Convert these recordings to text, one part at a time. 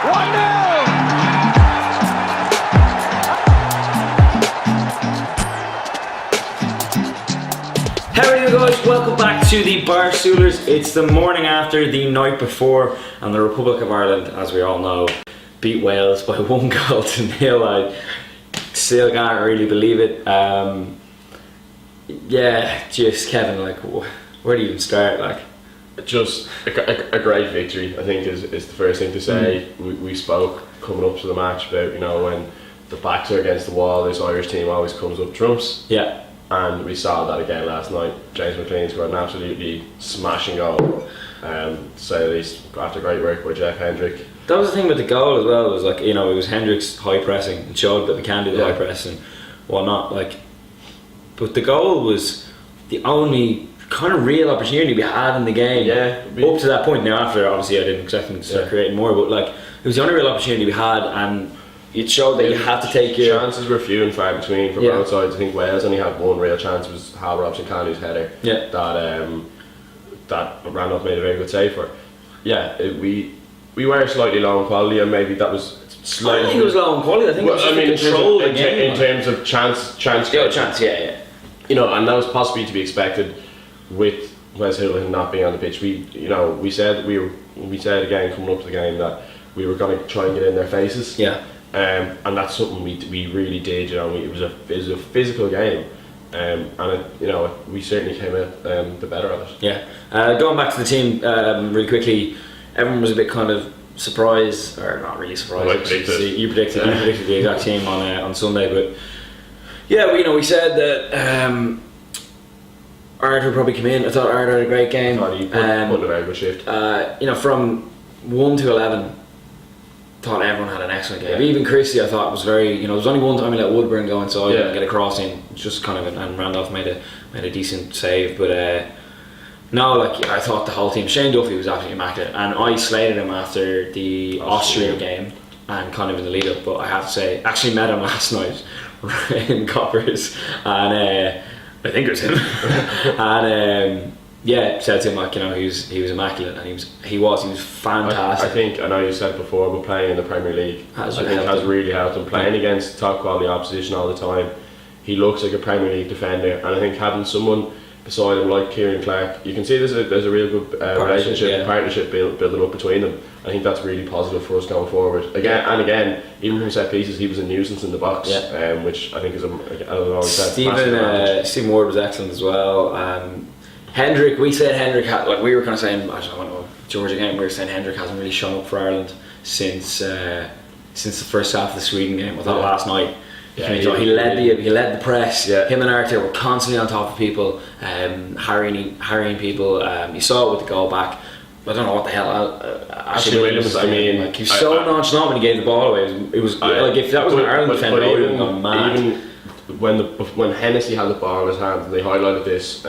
How are you guys? Welcome back to the Barstoolers. It's the morning after the night before, and the Republic of Ireland, as we all know, beat Wales by 1-0. I still can't really believe it. Yeah, just Kevin, like, where do you even start? Like, just a great victory, I think, is the first thing to say. We spoke coming up to the match about, you know, when the backs are against the wall, this Irish team always comes up trumps. Yeah. And we saw that again last night. James McLean scored an absolutely smashing goal, to say the least, after great work by Jeff Hendrick. That was the thing with the goal as well. It was like, you know, it was Hendrick's high pressing and showed that we can do the high press and whatnot. Like, but the goal was the only kind of real opportunity we had in the game. Up to that point. Now, after, obviously, I didn't expect them to start creating more, but like, it was the only real opportunity we had, and it showed that you have to take your chances were few and far between for both sides. I think Wales only had one real chance. It was Hal Robson-Canu's header that Randolph made a very good save for. We were slightly low in quality, and maybe that was slightly. I don't think it was low in quality. I think it was control the game in terms of chance. Yeah. You know, and that was possibly to be expected with Wes Hill not being on the pitch. We said again coming up to the game that we were going to try and get in their faces. Yeah. And that's something we really did. You know, it was a physical game, and we certainly came out the better of it. Yeah. Going back to the team really quickly, everyone was a bit kind of surprised, or not really surprised. You predicted the exact team on Sunday, but yeah, we said that Ard would probably come in. I thought Ard had a great game. I thought he put in a very good shift. From 1 to 11. Thought everyone had an excellent game. Even Christie, I thought, was very. There was only one time he let Woodburn go inside and get a cross in, just kind of, and Randolph made a decent save. But no, like, I thought the whole team. Shane Duffy was absolutely immaculate, and I slated him after the Austria game and kind of in the lead up. But I have to say, actually met him last night in Coppers, and I think it was him, and. Said to him, like, he was immaculate, and he was fantastic. I know you said it before, but playing in the Premier League has really helped him. Playing against top quality opposition all the time, he looks like a Premier League defender, and I think having someone beside him like Kieran Clark, you can see there's a real good partnership building up between them. I think that's really positive for us going forward. Again, even from set pieces, he was a nuisance in the box, which I think is Stephen Ward was excellent as well. Hendrick, we said Hendrick had, like, we were kind of saying, I don't know, George again, we were saying Hendrick hasn't really shown up for Ireland since the first half of the Sweden game. I thought last night he led the press. Him and Arthur were constantly on top of people, harrying people. You saw it with the goal back. I don't know what the hell Ashley Williams. I mean, like, he was so nonchalant when he gave the ball away. It was like, if that was an Ireland defender, I would have gone mad. Even when Hennessy had the ball in his hand, and they highlighted this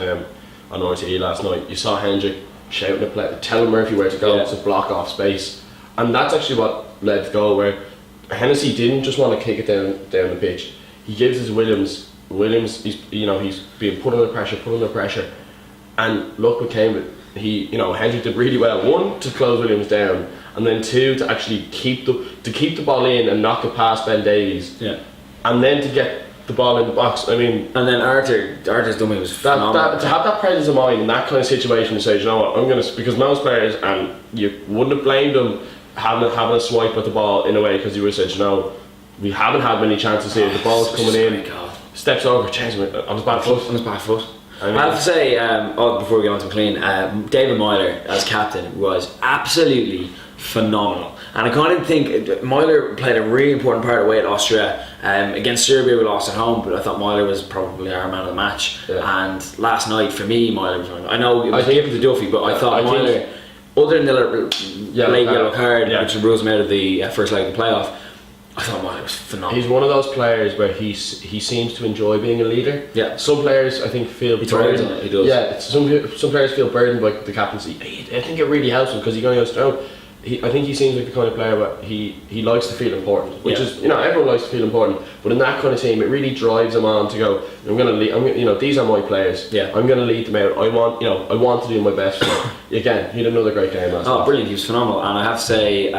on RTE last night, you saw Hendrick shouting at play, telling Murphy where to go to block off space, and that's actually what led to the goal, where Hennessy didn't just want to kick it down the pitch. He gives it to Williams. He's being put under pressure, and look what came of it. Hendrick did really well. One, to close Williams down, and then two, to actually keep the ball in and knock it past Ben Davies. And then to get the ball in the box. I mean, and then Arthur's dummy was phenomenal. To have that presence of mind in that kind of situation, to say, you know what, I'm going to, because most players, and you wouldn't have blamed them having a swipe at the ball in a way, because you would have said, we haven't had many chances here. The ball's coming in, steps over, changes on his back foot. I have to say, before we get on to clean, David Meyler as captain was absolutely phenomenal. And I kind of think Meyler played a really important part away at Austria. Against Serbia we lost at home, but I thought Meyler was probably our man of the match. And last night for me, Meyler was, I know it was given to Duffy, but I thought Meyler, other than the late yellow card which rules him out of the first leg of the playoff, I thought Meyler was phenomenal. He's one of those players where he seems to enjoy being a leader. Some players, I think, feel burdened. He does. Some players feel burdened by the captaincy. I think it really helps him, because he's going to go strong. I think he seems like the kind of player where he likes to feel important, which is, everyone likes to feel important, but in that kind of team, it really drives him on to go, I'm going to lead, these are my players. I'm going to lead them out. I want to do my best for them. Again, he had another great game last night. Brilliant! He was phenomenal, and I have to say,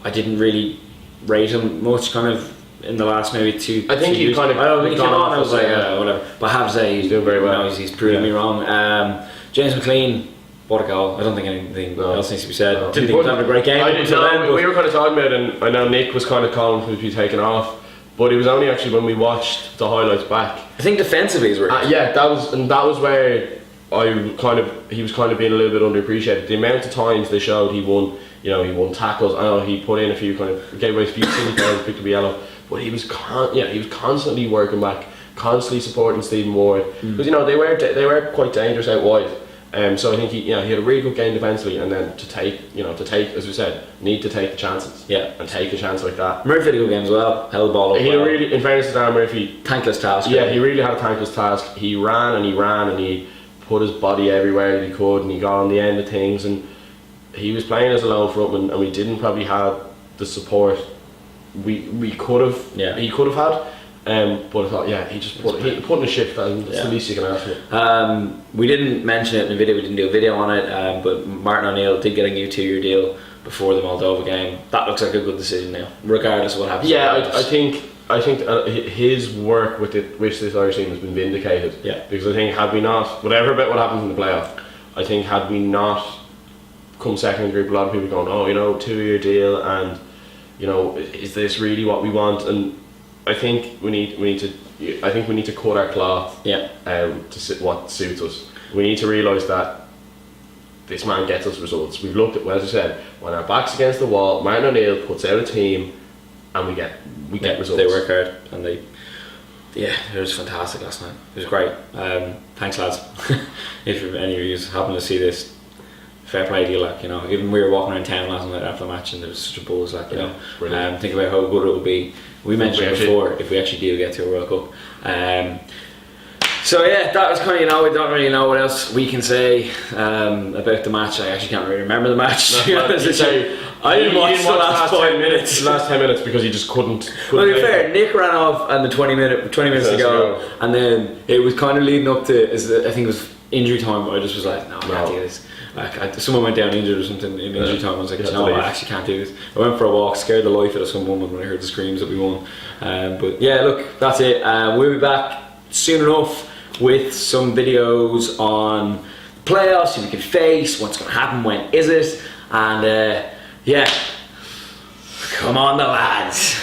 I didn't really rate him much kind of in the last maybe two. I think two he years. kind of I don't think he came gone on. I was off like, as whatever. But I have to say he's doing very well. He's proving me wrong. James McLean, what a goal! I don't think anything else needs to be said. No. Didn't think he was having a great game. We were kind of talking about it, and I know Nick was kind of calling for him to be taken off, but it was only actually when we watched the highlights back. I think defensively he's working. Yeah, that was where he was kind of being a little bit underappreciated. The amount of times they showed he won tackles. I know he put in a few gave away a few silly fouls, picked up a yellow, but he was constantly working back, constantly supporting Stephen Ward because they were quite dangerous out wide. So I think he had a really good game defensively, and then to take as we said, need to take the chances. Yeah, and take a chance like that. Murphy had a good game as well. Held the ball up. He really, in fairness to Dan Murphy, thankless task. Yeah, he really had a thankless task. He ran and he put his body everywhere that he could, and he got on the end of things, and he was playing as a lone frontman, and we didn't probably have the support we could have. Yeah. He could have had. But I thought, he just put in a shift, and that's the least you can ask for. We didn't mention it in the video, we didn't do a video on it, but Martin O'Neill did get a new 2-year deal before the Moldova game. That looks like a good decision now, regardless of what happens. Yeah, I think his work with this Irish team has been vindicated. Yeah. Because I think had we not, whatever about what happens in the playoff, I think had we not come second in the group, a lot of people going, 2-year deal, and is this really what we want? And I think we need to cut our cloth. Yeah. To sit what suits us. We need to realise that this man gets us results. We've looked at, as I said, when our back's against the wall, Martin O'Neill puts out a team, and we get results. They work hard, and it was fantastic last night. It was great. Thanks, lads. If any of you happen to see this, fair play to you. Even we were walking around town last night after the match, and there was such a buzz. Think about how good it would be. We mentioned it before if we actually do get to a World Cup. So that was kind of we don't really know what else we can say about the match. I actually can't really remember the match. I didn't watch the last 5 minutes. The last 10 minutes because you just couldn't. Well, to be fair, Nick ran off and the 20 minutes to go, and then it was kind of leading up to. I think it was injury time. But I just was like, no, I can't do this. Someone went down injured or something in injury time. I was like, no, I actually can't do this. I went for a walk, scared the life out of some woman when I heard the screams that we won. But look, that's it. We'll be back soon enough with some videos on the playoffs, who we can face, what's going to happen, when is it, and come on the lads.